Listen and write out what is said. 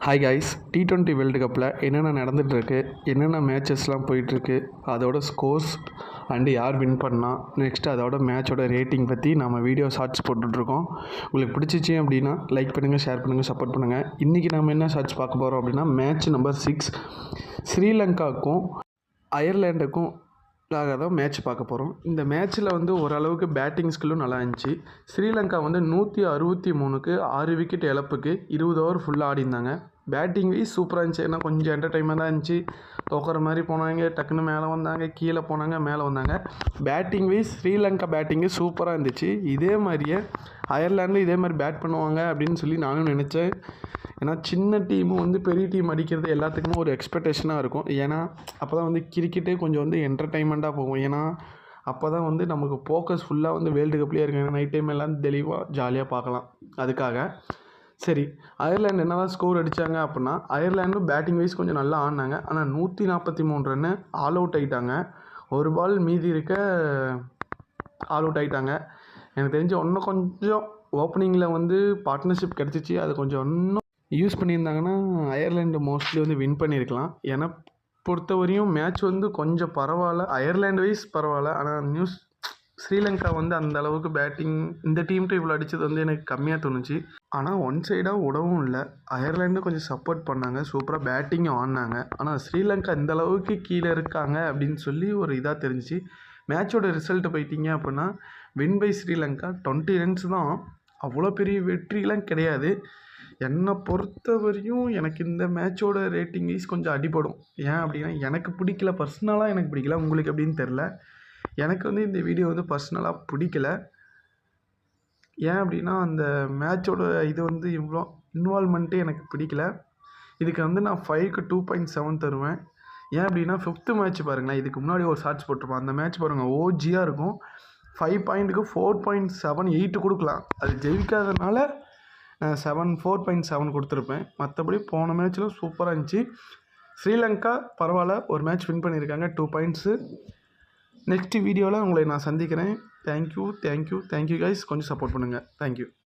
Hi guys, T20 world கப்பில் என்னென்ன நடந்துகிட்ருக்கு, என்னென்ன மேட்சஸ்லாம் போயிட்டுருக்கு, அதோட ஸ்கோர்ஸ் அண்டு யார் வின் பண்ணால், நெக்ஸ்ட் அதோட மேட்சோட ரேட்டிங் பற்றி நம்ம வீடியோ ஷார்ட்ஸ் போட்டுட்ருக்கோம். உங்களுக்கு பிடிச்சிச்சு அப்படின்னா லைக் பண்ணுங்கள், ஷேர் பண்ணுங்கள், சப்போர்ட் பண்ணுங்கள். இன்றைக்கி நம்ம என்ன ஷார்ட்ஸ் பார்க்க போகிறோம் அப்படின்னா, மேட்ச் நம்பர் 6 ஸ்ரீலங்காவுக்கும் அயர்லாண்டுக்கும் தான் மேட்ச் பார்க்க போகிறோம். இந்த மேட்ச்சில் ஓரளவுக்கு பேட்டிங் ஸ்கில்லும் நல்லா இருந்துச்சு. ஸ்ரீலங்கா 163க்கு 6 விக்கெட் இழப்புக்கு 20 ஓவர் ஃபுல்லாக ஆடிருந்தாங்க. பேட்டிங் வைஸ் சூப்பராக இருந்துச்சு. ஏன்னா கொஞ்சம் என்டர்டைன்மெண்ட்டாக இருந்துச்சு. தோக்கிற மாதிரி போனாங்க, டக்குன்னு மேலே வந்தாங்க, கீழே போனாங்க, மேலே வந்தாங்க. பேட்டிங் வைஸ் ஸ்ரீலங்கா பேட்டிங்கு சூப்பராக இருந்துச்சு. இதே மாதிரியே அயர்லாண்டு இதே மாதிரி பேட் பண்ணுவாங்க அப்படின்னு சொல்லி நானும் நினச்சேன். ஏன்னா சின்ன டீமு பெரிய டீம் அடிக்கிறது எல்லாத்துக்குமே ஒரு எக்ஸ்பெக்டேஷனாக இருக்கும். ஏன்னா அப்போ தான் கிரிக்கெட்டே கொஞ்சம் என்டர்டைன்மெண்ட்டாக போகும். ஏன்னா அப்போ தான் நமக்கு ஃபோக்கஸ் ஃபுல்லாக வேர்ல்டு கப்லேயே இருக்காங்க. நைட் டைம் எல்லாம் தெளிவாக ஜாலியாக பார்க்கலாம். அதுக்காக சரி, அயர்லாண்டு என்ன தான் ஸ்கோர் அடித்தாங்க அப்படின்னா, அயர்லாண்டும் பேட்டிங் வைஸ் கொஞ்சம் நல்லா ஆடினாங்க. ஆனால் 143 ரன்னு ஆல் அவுட் ஆகிட்டாங்க. ஒரு பால் மீதி இருக்க ஆல் அவுட் ஆகிட்டாங்க. எனக்கு தெரிஞ்ச இன்னும் கொஞ்சம் ஓப்பனிங்கில் பார்ட்னர்ஷிப் கிடச்சிச்சு. அது கொஞ்சம் இன்னும் யூஸ் பண்ணியிருந்தாங்கன்னா அயர்லாண்டு மோஸ்ட்லி வின் பண்ணியிருக்கலாம். ஏன்னா பொறுத்தவரையும் மேட்ச் கொஞ்சம் பரவாயில்ல, அயர்லாண்டு வைஸ் பரவாயில்ல. ஆனால் ஸ்ரீலங்கா அந்த அளவுக்கு பேட்டிங் இந்த டீம்கிட்ட இவ்வளோ அடித்தது எனக்கு கம்மியாக தோணுச்சு. ஆனால் ஒன் சைடாக விடவும் இல்லை. அயர்லாண்டு கொஞ்சம் சப்போர்ட் பண்ணாங்க, சூப்பராக பேட்டிங்கும் ஆடினாங்க. ஆனால் ஸ்ரீலங்கா இந்த அளவுக்கு கீழே இருக்காங்க அப்படின்னு சொல்லி ஒரு இதாக தெரிஞ்சிச்சு. மேட்சோட ரிசல்ட்டு போயிட்டீங்க அப்படின்னா, வின் பை ஸ்ரீலங்கா 20 ரன்ஸ் தான். அவ்வளோ பெரிய வெற்றிலாம் கிடையாது. என்னை பொறுத்தவரையும் எனக்கு இந்த மேட்சோட ரேட்டிங் வைஸ் கொஞ்சம் அடிபடும். ஏன் அப்படின்னா, எனக்கு பிடிக்கல, பர்சனலாக எனக்கு பிடிக்கல. உங்களுக்கு எப்படின்னு தெரில. எனக்கு இந்த வீடியோ பர்சனலாக பிடிக்கல. ஏன் அப்படின்னா, அந்த மேட்சோட இது இவ்வளோ இன்வால்மெண்ட்டே எனக்கு பிடிக்கல. இதுக்கு நான் 5க்கு 2.7 தருவேன். ஏன் அப்படின்னா 5th மேட்ச் பாருங்களேன். இதுக்கு முன்னாடி ஒரு ஷார்ட்ஸ் போட்டிருப்போம். அந்த மேட்ச் பாருங்கள், ஓஜியாக இருக்கும். 5 பாயிண்ட்டுக்கு 4.78 கொடுக்கலாம். அது ஜெயிக்காதனால 4.7 கொடுத்துருப்பேன். மற்றபடி போன மேட்ச்சில் சூப்பராக இருந்துச்சு. ஸ்ரீலங்கா பரவாயில்ல, ஒரு மேட்ச் வின் பண்ணியிருக்காங்க, 2 பாயிண்ட்ஸு. நெக்ஸ்ட் வீடியோவில் உங்களை நான் சந்திக்கிறேன். Thank you guys. கொஞ்சம் சப்போர்ட் பண்ணுங்கள். தேங்க்யூ.